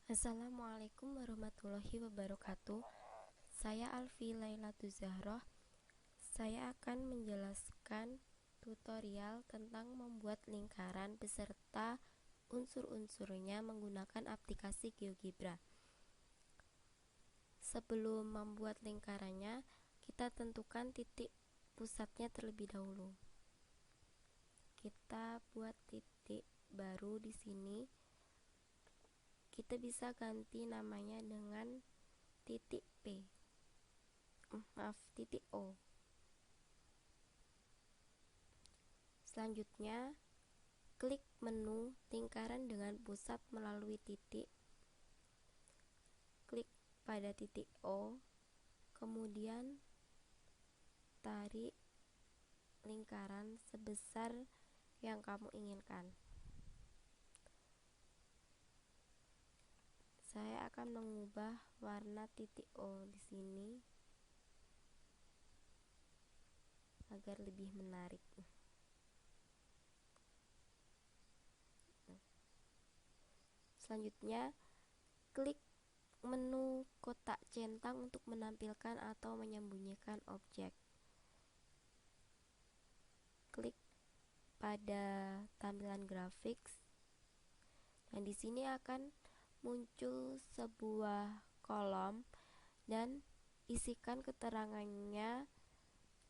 Assalamualaikum warahmatullahi wabarakatuh. Saya Alfi Lailatul Zahroh. Saya akan menjelaskan tutorial tentang membuat lingkaran beserta unsur-unsurnya menggunakan aplikasi GeoGebra. Sebelum membuat lingkarannya, kita tentukan titik pusatnya terlebih dahulu. Kita buat titik baru di sini. Kita bisa ganti namanya dengan titik titik O. Selanjutnya, klik menu lingkaran dengan pusat melalui titik. Klik pada titik O, kemudian tarik lingkaran sebesar yang kamu inginkan. Saya akan mengubah warna titik O di sini agar lebih menarik. Selanjutnya, klik menu kotak centang untuk menampilkan atau menyembunyikan objek. Klik pada tampilan grafik, dan di sini akan muncul sebuah kolom dan isikan keterangannya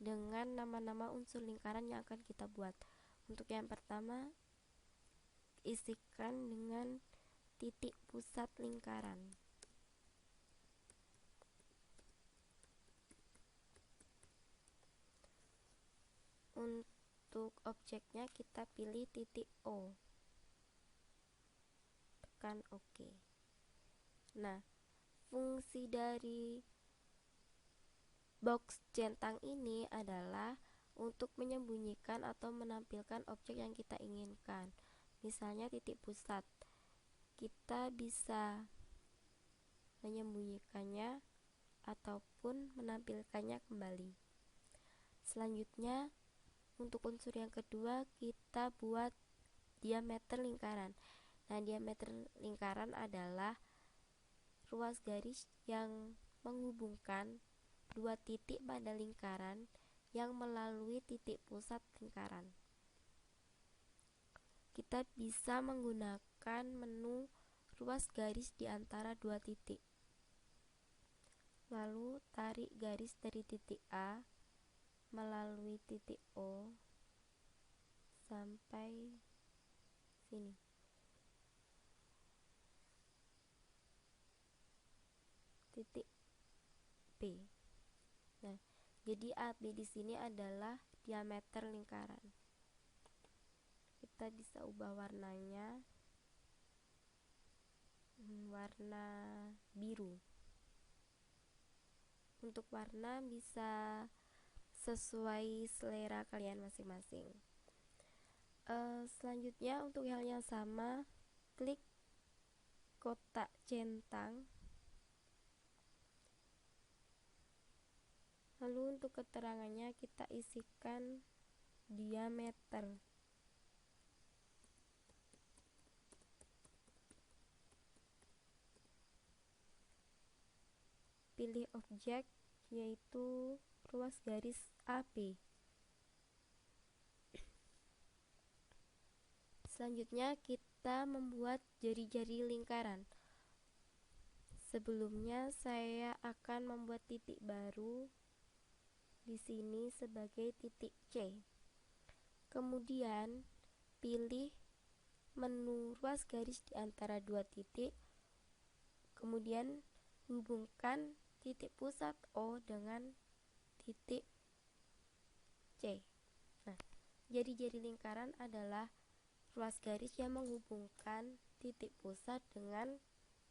dengan nama-nama unsur lingkaran yang akan kita buat. Untuk yang pertama, isikan dengan titik pusat lingkaran. Untuk objeknya kita pilih titik O. Tekan OK. Nah, fungsi dari box centang ini adalah untuk menyembunyikan atau menampilkan objek yang kita inginkan. Misalnya titik pusat, kita bisa menyembunyikannya ataupun menampilkannya kembali. Selanjutnya, untuk unsur yang kedua, kita buat diameter lingkaran. Nah, diameter lingkaran adalah ruas garis yang menghubungkan dua titik pada lingkaran yang melalui titik pusat lingkaran. Kita bisa menggunakan menu ruas garis di antara dua titik. Lalu tarik garis dari titik A melalui titik O sampai sini. Titik B. Nah, jadi AB di sini adalah diameter lingkaran. Kita bisa ubah warnanya warna biru. Untuk warna bisa sesuai selera kalian masing-masing. Selanjutnya, untuk hal yang sama, klik kotak centang. Lalu untuk keterangannya kita isikan diameter. Pilih objek, yaitu ruas garis AB. Selanjutnya kita membuat jari-jari lingkaran. Sebelumnya saya akan membuat titik baru di sini sebagai titik C. Kemudian pilih menu ruas garis di antara dua titik. Kemudian hubungkan titik pusat O dengan titik C. Nah, jari-jari lingkaran adalah ruas garis yang menghubungkan titik pusat dengan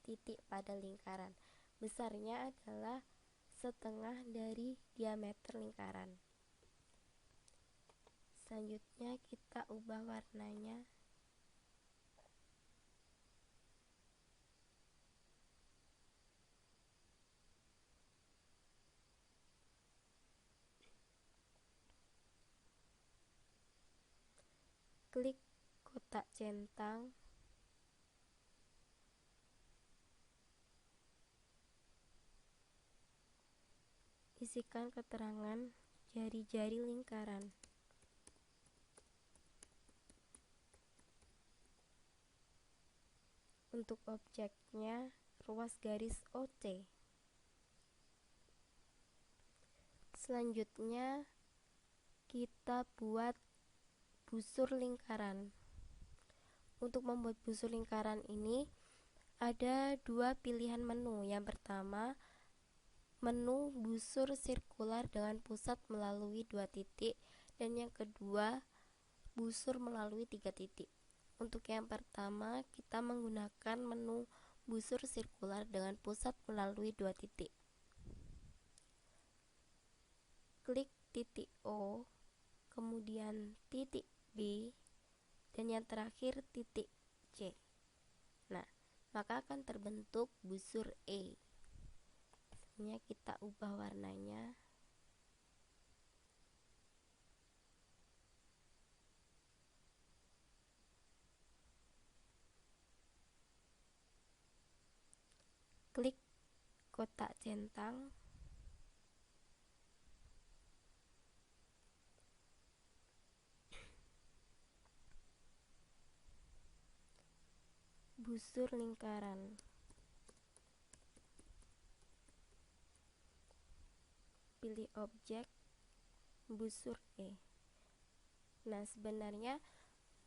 titik pada lingkaran. Besarnya adalah setengah dari diameter lingkaran. Selanjutnya kita ubah warnanya. Klik kotak centang. Isikan keterangan jari-jari lingkaran. Untuk objeknya ruas garis OC. Selanjutnya kita buat busur lingkaran. Untuk membuat busur lingkaran ini ada dua pilihan menu. Yang pertama, menu busur sirkular dengan pusat melalui 2 titik, dan yang kedua, busur melalui 3 titik. Untuk yang pertama, kita menggunakan menu busur sirkular dengan pusat melalui 2 titik. Klik titik O, kemudian titik B, dan yang terakhir titik C. Nah, maka akan terbentuk busur E. Selanjutnya kita ubah warnanya. Klik kotak centang. Busur lingkaran. Pilih objek busur E. Nah, sebenarnya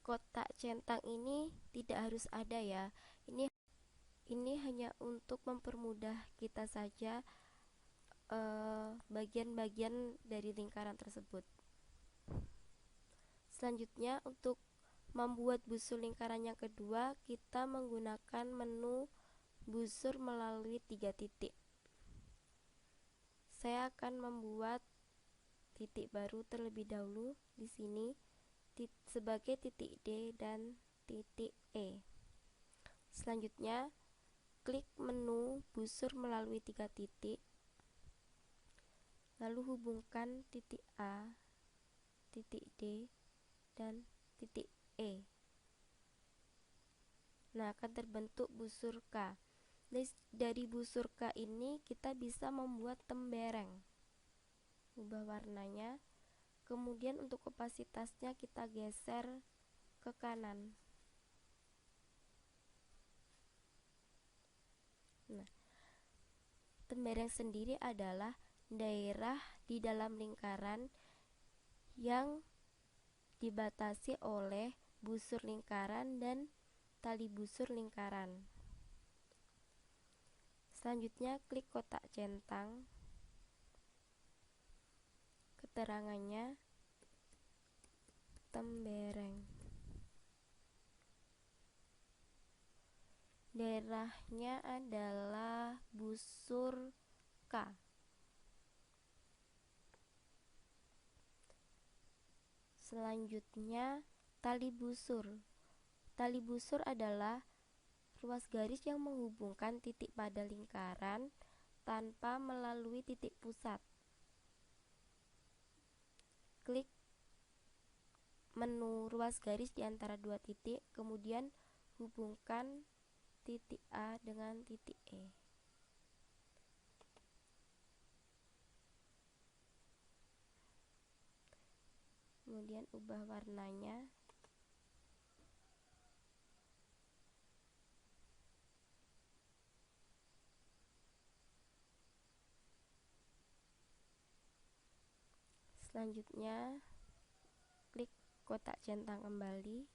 kotak centang ini tidak harus ada ya. Ini hanya untuk mempermudah kita saja bagian-bagian dari lingkaran tersebut. Selanjutnya, untuk membuat busur lingkaran yang kedua, kita menggunakan menu busur melalui 3 titik. Saya akan membuat titik baru terlebih dahulu di sini sebagai titik D dan titik E. Selanjutnya, klik menu busur melalui 3 titik, lalu hubungkan titik A, titik D, dan titik E. Nah, akan terbentuk busur K. Dari busur K ini kita bisa membuat tembereng. Ubah warnanya. Kemudian untuk opasitasnya kita geser ke kanan. Nah, tembereng sendiri adalah daerah di dalam lingkaran yang dibatasi oleh busur lingkaran dan tali busur lingkaran. Selanjutnya klik kotak centang. Keterangannya tembereng. Daerahnya adalah busur K. Selanjutnya tali busur. Tali busur adalah ruas garis yang menghubungkan titik pada lingkaran tanpa melalui titik pusat. Klik menu ruas garis di antara 2 titik, kemudian hubungkan titik A dengan titik E. Kemudian ubah warnanya. Selanjutnya klik kotak centang kembali.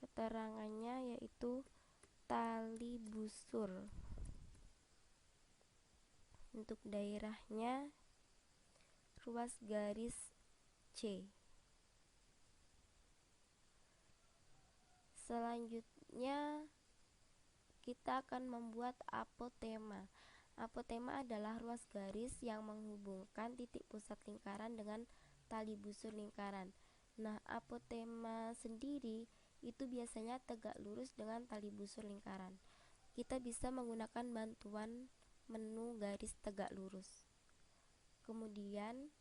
Keterangannya yaitu tali busur. Untuk daerahnya ruas garis C. Selanjutnya kita akan membuat apotema. Apotema adalah ruas garis yang menghubungkan titik pusat lingkaran dengan tali busur lingkaran. Nah, apotema sendiri itu biasanya tegak lurus dengan tali busur lingkaran. Kita bisa menggunakan bantuan menu garis tegak lurus. Kemudian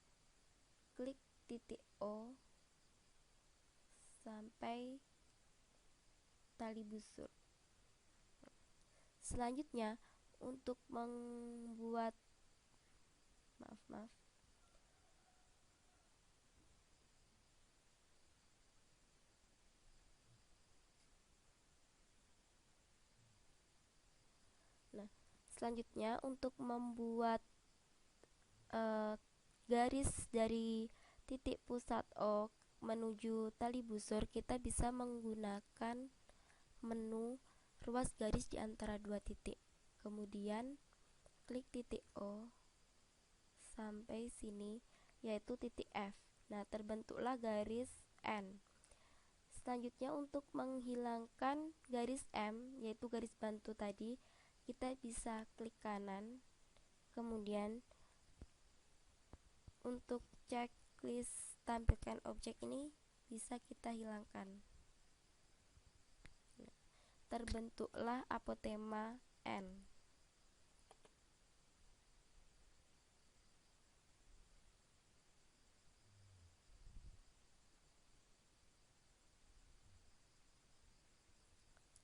klik titik O sampai tali busur. Selanjutnya, untuk membuat maaf. Nah, selanjutnya untuk membuat garis dari titik pusat O menuju tali busur, kita bisa menggunakan menu ruas garis di antara dua titik. Kemudian klik titik O sampai sini, yaitu titik F. Nah, terbentuklah garis N. Selanjutnya untuk menghilangkan garis M, yaitu garis bantu tadi, kita bisa klik kanan. Kemudian untuk checklist tampilkan objek ini bisa kita hilangkan. Terbentuklah apotema N.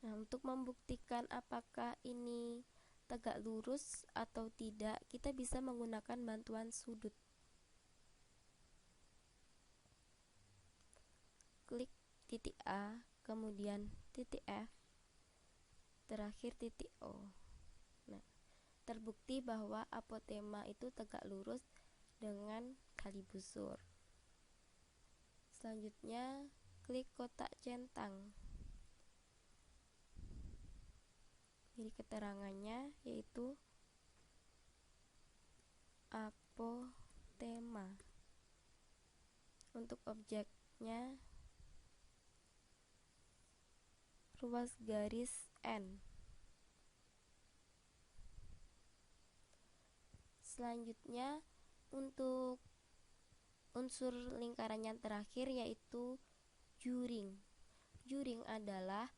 Nah, untuk membuktikan apakah ini tegak lurus atau tidak, kita bisa menggunakan bantuan sudut. Klik titik A, kemudian titik F, terakhir titik O. Nah, terbukti bahwa apotema itu tegak lurus dengan tali busur. Selanjutnya, klik kotak centang. Ini keterangannya yaitu apotema. Untuk objeknya ruas garis N. Selanjutnya untuk unsur lingkaran yang terakhir yaitu juring. Juring adalah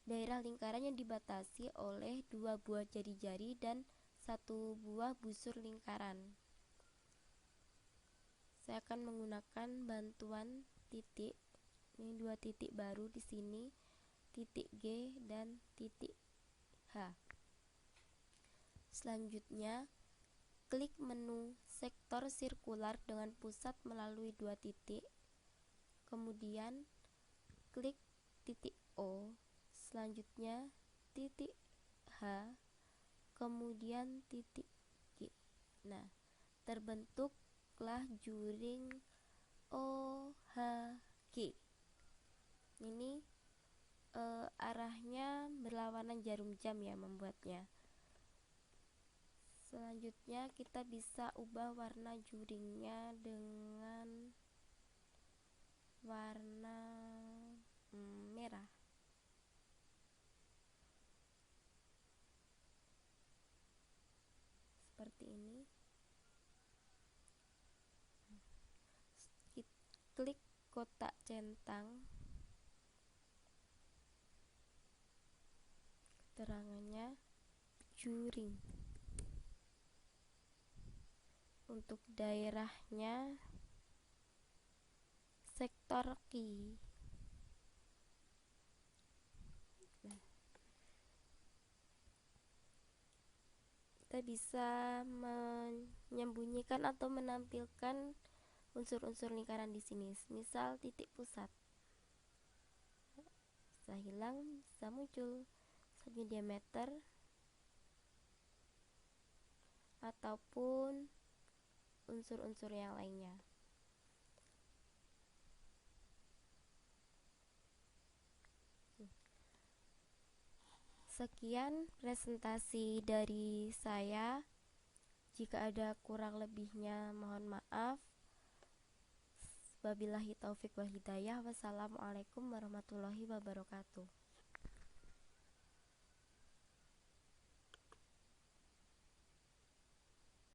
daerah lingkaran yang dibatasi oleh dua buah jari-jari dan satu buah busur lingkaran. Saya akan menggunakan bantuan titik. Ini dua titik baru di sini, titik G dan titik H. Selanjutnya, klik menu sektor sirkular dengan pusat melalui dua titik. Kemudian klik titik O. Selanjutnya titik H, kemudian titik G. Nah, terbentuklah juring OHG. Ini arahnya berlawanan jarum jam ya membuatnya. Selanjutnya kita bisa ubah warna juringnya dengan warna merah. Seperti ini. Klik kotak centang. Keterangannya juring. Untuk daerahnya sektor Q. Kita bisa menyembunyikan atau menampilkan unsur-unsur lingkaran di sini. Misal titik pusat. Bisa hilang, bisa muncul. Misalnya diameter ataupun unsur-unsur yang lainnya. Sekian presentasi dari saya. Jika ada kurang lebihnya mohon maaf. Wabillahi taufik wal hidayah. Wassalamualaikum warahmatullahi wabarakatuh.